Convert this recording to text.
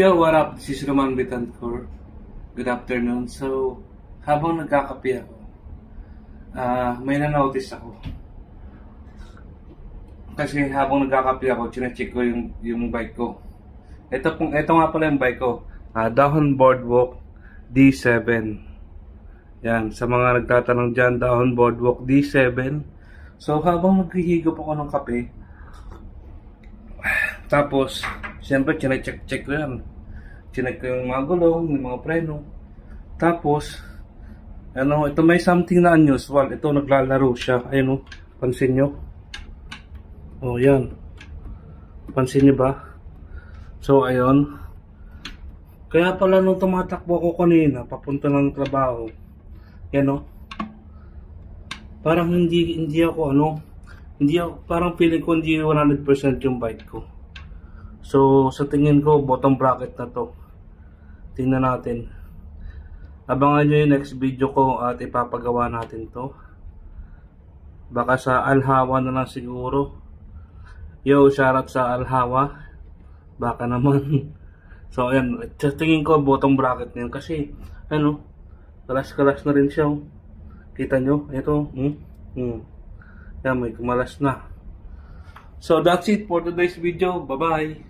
Yo, what up? This is Roman Bitancor. Good afternoon. So, habang nagkakape ako, may na-notice ako. Kasi habang nagkakape ako, chinecheck ko yung bike ko. Ito nga pala yung bike ko. Dahon Boardwalk D7. Yan, sa mga nagtatanong dyan, Dahon Boardwalk D7. So, habang naghihigop ako ng kape, tapos, siyempre, chinecheck ko yan. Chinek ko yung mga gulong, yung mga preno. Tapos, ito may something na unusual. Ito, naglalaro siya. Ayun, pansin nyo? Oh, yan. Pansin nyo ba? So, ayun. Kaya pala nung tumatakbo ako kanina, papunta ng trabaho. Yan, parang hindi ako, parang feeling ko hindi 100% yung bike ko. So, sa tingin ko, bottom bracket na to. Tingnan natin. Abangan nyo yung next video ko at ipapagawa natin to. Baka sa Alhawa na lang siguro. Yo, shoutout sa Alhawa. Baka naman. So, ayan. Sa tingin ko, bottom bracket na yun. Kasi, kalas-kalas na rin siya. Kita nyo? Ito. Yan, may kumalas na. So, that's it for today's video. Bye-bye.